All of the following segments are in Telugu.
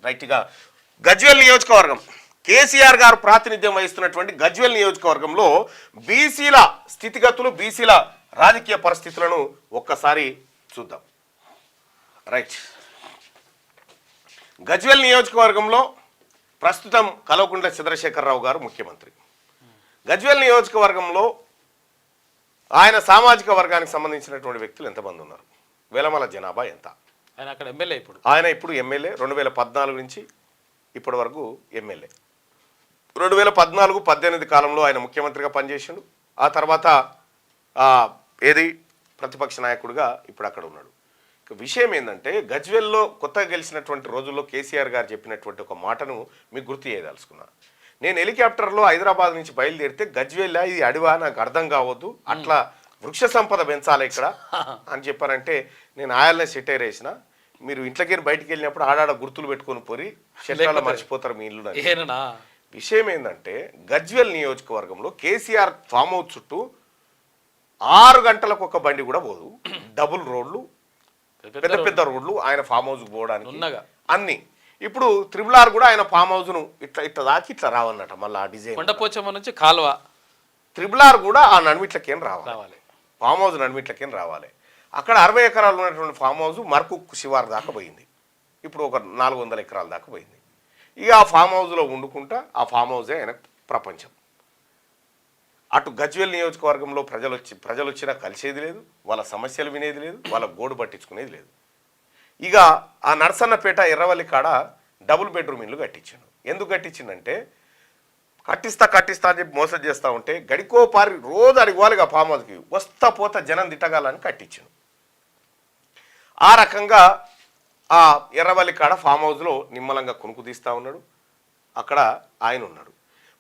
రైట్గా గజ్వేల్ నియోజకవర్గం కేసీఆర్ గారు ప్రాతినిధ్యం వహిస్తున్నటువంటి గజ్వేల్ నియోజకవర్గంలో బీసీల స్థితిగతులు బీసీల రాజకీయ పరిస్థితులను ఒక్కసారి చూద్దాం. రైట్, గజ్వేల్ నియోజకవర్గంలో ప్రస్తుతం కల్వకుంట్ల చంద్రశేఖరరావు గారు ముఖ్యమంత్రి. గజ్వేల్ నియోజకవర్గంలో ఆయన సామాజిక వర్గానికి సంబంధించినటువంటి వ్యక్తులు ఎంతమంది ఉన్నారు, వెలమల జనాభా ఎంత? ఆయన ఇప్పుడు ఎమ్మెల్యే 2014 నుంచి ఇప్పటి వరకు ఎమ్మెల్యే. 2014-18 కాలంలో ఆయన ముఖ్యమంత్రిగా పనిచేసిండు. ఆ తర్వాత ప్రతిపక్ష నాయకుడిగా ఇప్పుడు అక్కడ ఉన్నాడు. విషయం ఏంటంటే గజ్వేల్లో కొత్తగా గెలిచినటువంటి రోజుల్లో కేసీఆర్ గారు చెప్పినటువంటి ఒక మాటను మీకు గుర్తు చేయదలుచుకున్నా. నేను హెలికాప్టర్లో హైదరాబాద్ నుంచి బయలుదేరితే గజ్వేల్ ఇది అడివా నాకు అర్థం కావద్దు, అట్లా వృక్ష సంపద పెంచాలి ఇక్కడ అని చెప్పారంటే నేను ఆయల్నే సెటైర్ వేసిన, మీరు ఇంట్లోకి బయటికి వెళ్ళినప్పుడు ఆడాడ గుర్తులు పెట్టుకొని పోరి షెట్లలో మర్చిపోతారు మీ ఇల్లు. విషయం ఏంటంటే గజ్వేల్ నియోజకవర్గంలో కేసీఆర్ ఫామ్ హౌస్ చుట్టూ 6 గంటలకు ఒక బండి కూడా పోదు. డబుల్ రోడ్లు, పెద్ద పెద్ద రోడ్లు ఆయన ఫామ్ హౌస్ పోవడానికి అన్ని. ఇప్పుడు త్రిబుల్ కూడా ఆయన ఫామ్ హౌస్ ను ఇట్లా దాకి ఇట్లా రావన్నట. మళ్ళీ ఆ డిజైన్ నుంచి కాలువ త్రిబుల్ కూడా ఆ నడిమిట్లకేం రావాలి, ఫామ్ హౌస్ నడిమిట్లకేం రావాలి. అక్కడ 60 ఎకరాలు ఉన్నటువంటి ఫామ్ హౌస్ మరకు శివారు దాకా పోయింది. ఇప్పుడు ఒక 400 ఎకరాల దాకా పోయింది. ఇక ఆ ఫామ్ హౌస్లో వండుకుంటా ఆ ఫామ్ హౌసే ఆయన ప్రపంచం. అటు గజ్వేల్ నియోజకవర్గంలో ప్రజలు వచ్చినా కలిసేది లేదు, వాళ్ళ సమస్యలు వినేది లేదు, వాళ్ళ గోడు పట్టించుకునేది లేదు. ఇక ఆ నరసన్నపేట ఎర్రవల్లి కాడ డబుల్ బెడ్రూమ్ ఇల్లు కట్టించాడు. ఎందుకు కట్టించిందంటే కట్టిస్తా అని చెప్పి మోసం చేస్తూ ఉంటే గడికో పారి రోజు అడిగోవాలిగా ఫామ్ హౌస్కి వస్తా పోతా జనం తిట్టగాలని కట్టించాడు. ఆ రకంగా ఆ ఎర్రవల్లి కాడ ఫామ్ హౌస్లో నిమ్మలంగా కొనుక్కు తీస్తూ ఉన్నాడు. అక్కడ ఆయన ఉన్నాడు.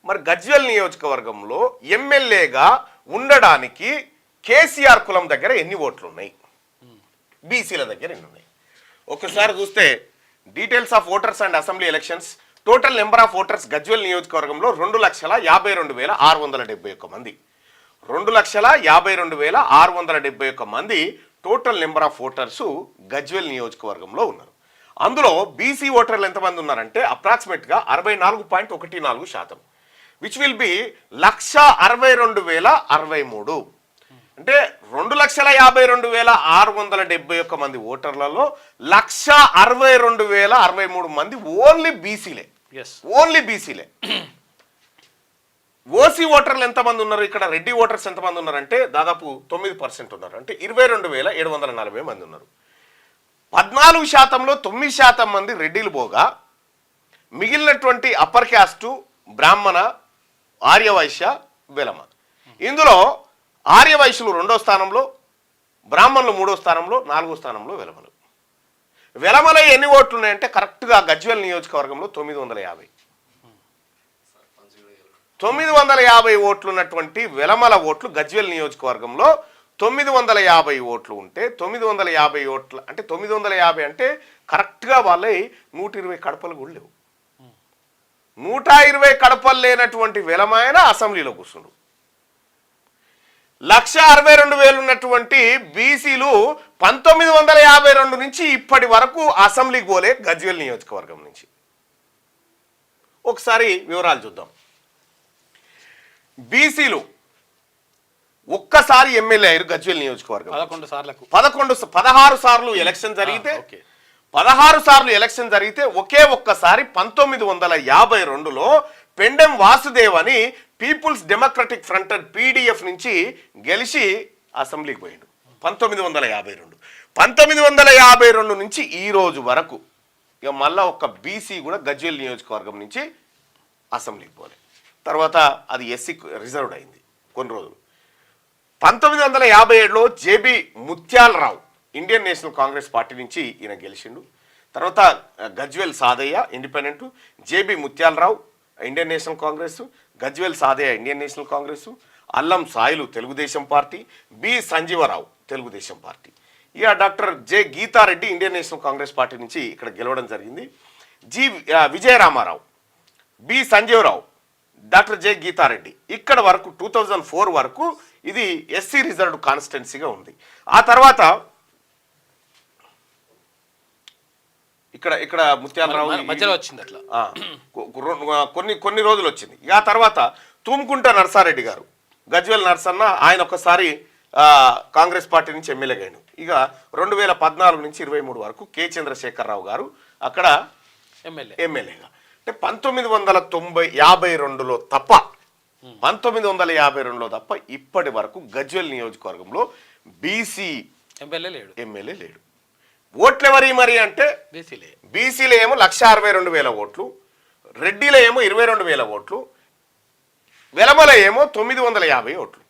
మరి గజ్వేల్ నియోజకవర్గంలో ఎమ్మెల్యేగా ఉండడానికి కేసీఆర్ కులం దగ్గర ఎన్ని ఓట్లు ఉన్నాయి, బీసీల దగ్గర ఎన్ని ఉన్నాయి ఒకసారి చూస్తే details of voters and assembly elections total number of voters Gajwel నియోజకవర్గంలో 2,52,671 మంది. 2,52,671 మంది total number of voters Gajwel నియోజకవర్గంలో ఉన్నారు. అందులో బీసీ ఓటర్లు ఎంతమంది ఉన్నారంటే అప్రాక్సిమేట్గా 64.14%, విచ్ విల్ బి 1,62,063. అంటే 2,52,671 మంది ఓటర్లలో 1,62,063 మంది ఓన్లీ బీసీలే. ఓసీ ఓటర్లు ఎంతమంది ఉన్నారు, ఇక్కడ రెడ్డి ఓటర్స్ ఎంతమంది ఉన్నారంటే దాదాపు 9% ఉన్నారు. అంటే 22,740 మంది ఉన్నారు. 14%లో 9% మంది రెడ్డిలు పోగా మిగిలినటువంటి అప్పర్ క్యాస్టు బ్రాహ్మణ, ఆర్యవైశ్య, వెలమ. ఇందులో ఆర్యవైశ్యులు 2వ స్థానంలో, బ్రాహ్మణులు 3వ స్థానంలో, 4వ స్థానంలో వెలమలు. వెలమల ఎన్ని ఓట్లు ఉన్నాయంటే కరెక్ట్గా గజ్వేల్ నియోజకవర్గంలో 950 ఓట్లు ఉన్నటువంటి వెలమల ఓట్లు గజ్వేల్ నియోజకవర్గంలో 950 ఓట్లు ఉంటే 950 ఓట్లు అంటే 950 అంటే కరెక్ట్గా వాళ్ళే 120 కడపలు కూడా లేవు. 120 కడపలు లేనటువంటి వెలమాయన అసెంబ్లీలో కూర్చుండు. 1,62,000 ఉన్నటువంటి బీసీలు 1952 నుంచి ఇప్పటి వరకు అసెంబ్లీకి పోలే గజ్వేల్ నియోజకవర్గం నుంచి. ఒకసారి వివరాలు చూద్దాం. బీసీలు ఒక్కసారి ఎమ్మెల్యే అయ్యారు గజ్వేల్ నియోజకవర్గం. 16 సార్లు ఎలక్షన్ జరిగితే 16 సార్లు ఎలక్షన్ జరిగితే ఒకే ఒక్కసారి 1952లో పెండెం వాసుదేవ్ అని పీపుల్స్ డెమోక్రటిక్ ఫ్రంట్ పీడీఎఫ్ నుంచి గెలిచి అసెంబ్లీకి పోయాడు. 1952 నుంచి ఈ రోజు వరకు ఇక మళ్ళా ఒక బీసీ కూడా గజ్వేల్ నియోజకవర్గం నుంచి అసెంబ్లీకి పోలే. తర్వాత అది ఎస్సీ రిజర్వ్డ్ అయింది కొన్ని రోజులు. 1957లో JB Mutyala Rao Indian National Congress party నుంచి ఈయన గెలిచిండు. తర్వాత Gajwel Sadaiah independent, JB Mutyala Rao Indian National Congress, Gajwel Sadaiah Indian National Congress, Allam Sailu Telugu Desam party, B Sanjeeva Rao Telugu Desam party. ఇక doctor J Geeta Reddy Indian National Congress party నుంచి ఇక్కడ గెలవడం జరిగింది. G Vijaya Ramarao, B Sanjeeva Rao, doctor J Geeta Reddy. ఇక్కడ వరకు 2004 వరకు ఇది ఎస్సీ రిజర్వ్డ్ కాన్స్టిట్యున్సీగా ఉంది. ఆ తర్వాత ఇక్కడ ఇక్కడ ముత్యాలరావు మధ్యలో వచ్చింది అట్లా కొన్ని రోజులు వచ్చింది. ఇక ఆ తర్వాత తుమ్కుంట నర్సారెడ్డి గారు, గజ్వేల్ నర్సన్న, ఆయన ఒకసారి కాంగ్రెస్ పార్టీ నుంచి ఎమ్మెల్యేగా అయ్యాడు. ఇక 2014 నుంచి 23 వరకు కె చంద్రశేఖరరావు గారు అక్కడ ఎమ్మెల్యేగా. అంటే 1952లో తప్ప 1952లో తప్ప ఇప్పటి వరకు గజ్వేల్ నియోజకవర్గంలో బీసీ ఎమ్మెల్యే లేడు. ఓట్లు ఎవరి మరి అంటే బీసీలో ఏమో 1,62,000 ఓట్లు, రెడ్డిలో ఏమో 22,000 ఓట్లు, వెలమల ఏమో 950 ఓట్లు.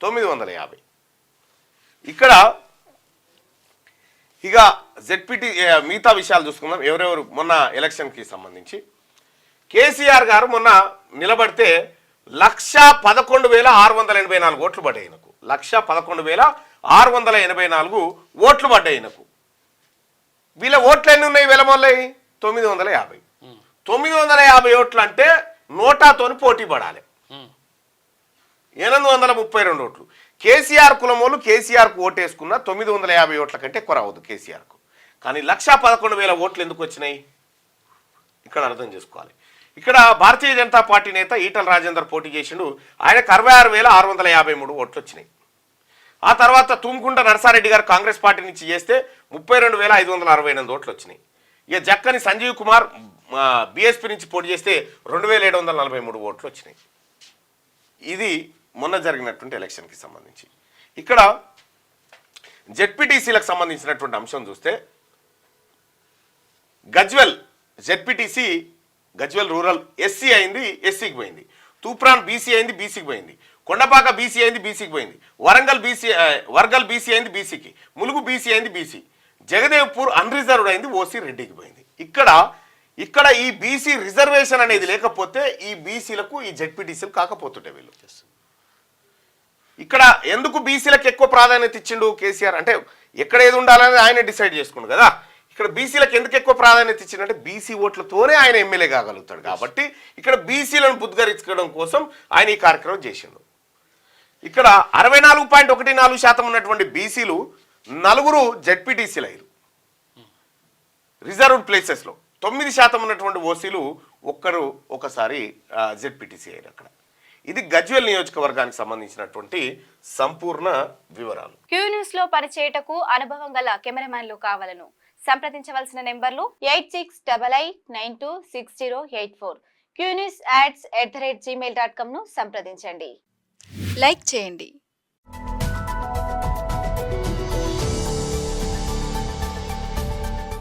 950. ఇక్కడ ఇక జెడ్పీటీ మిగతా విషయాలు చూసుకుందాం. ఎవరెవరు మొన్న ఎలక్షన్కి సంబంధించి కేసీఆర్ గారు మొన్న నిలబడితే 1,11,684 ఓట్లు పడ్డాయి ఈయనకు. 1,11,684 ఓట్లు పడ్డాయి ఈయనకు. వీళ్ళ ఓట్లు ఎన్ని ఉన్నాయి వెలమల్లయి? 950. 950 ఓట్లు అంటే నోటాతోని పోటీ పడాలి. 832 ఓట్లు. కేసీఆర్ కులమోళ్ళు కేసీఆర్కు ఓటేసుకున్న 950 ఓట్ల కంటే ఎక్కువ రావద్దు కేసీఆర్కు. కానీ 1,11,000 ఓట్లు ఎందుకు వచ్చినాయి ఇక్కడ అర్థం చేసుకోవాలి. ఇక్కడ భారతీయ జనతా పార్టీ నేత ఈటల రాజేందర్ పోటీ చేసిండు. ఆయనకు 66,653 ఓట్లు వచ్చినాయి. ఆ తర్వాత తుమ్కుంట నర్సారెడ్డి గారు కాంగ్రెస్ పార్టీ నుంచి చేస్తే 32,568 ఓట్లు వచ్చినాయి. ఇక జక్కని సంజీవ్ కుమార్ బీఎస్పీ నుంచి పోటీ చేస్తే 2,743 ఓట్లు వచ్చినాయి. ఇది మొన్న జరిగినటువంటి ఎలక్షన్కి సంబంధించి. ఇక్కడ జెడ్పీటీసీలకు సంబంధించినటువంటి అంశం చూస్తే Gajwel ZPTC Gajwel rural SC అయింది, ఎస్సీకి పోయింది. తూప్రాన్ బీసీ అయింది, బీసీకి పోయింది. కొండపాక బీసీ అయింది, బీసీకి పోయింది. వర్గల్ బీసీ అయింది, బీసీకి. ములుగు బీసీ అయింది, బీసీ. జగదేవ్పూర్ అన్రిజర్వ్డ్ అయింది, ఓసీ రెడ్డికి పోయింది. ఇక్కడ ఈ బీసీ రిజర్వేషన్ అనేది లేకపోతే ఈ బీసీలకు ఈ జెడ్పీటీసీలు కాకపోతుంటే వీళ్ళు. ఇక్కడ ఎందుకు బీసీలకు ఎక్కువ ప్రాధాన్యత ఇచ్చిండు కేసీఆర్ అంటే ఎక్కడ ఏది ఉండాలని ఆయన డిసైడ్ చేసుకుండు కదా. ఇక్కడ బీసీలకు ఎందుకు ఎక్కువ ప్రాధాన్యత ఇచ్చిందంటే బీసీ ఓట్లతోనే ఆయన ఎమ్మెల్యే కాగలుగుతాడు కాబట్టి ఇక్కడ బీసీలను బుద్ధిగరించడం కోసం ఆయన ఈ కార్యక్రమం చేసిండు. ఇక్కడ 64.14% ఉన్నటువంటి బీసీలు 4 జెడ్పీటీసీలు అయ్యారు. రిజర్వ్డ్ ప్లేసెస్లో 9% ఉన్నటువంటి ఓసీలు ఒకసారి జెడ్పీటీసీ అయ్యారు అక్కడ. ఇది గజ్వేల్ నియోజకవర్గానికి సంబంధించినటువంటి సంపూర్ణ వివరాలు. క్యూ న్యూస్ లో పనిచేయటకు అనుభవం గల కెమెరామ్యాన్లు కావాలను సంప్రదించవలసిన నెంబర్లు 8688926084. qnewsads@gmail.com ను సంప్రదించండి. లైక్ చేయండి.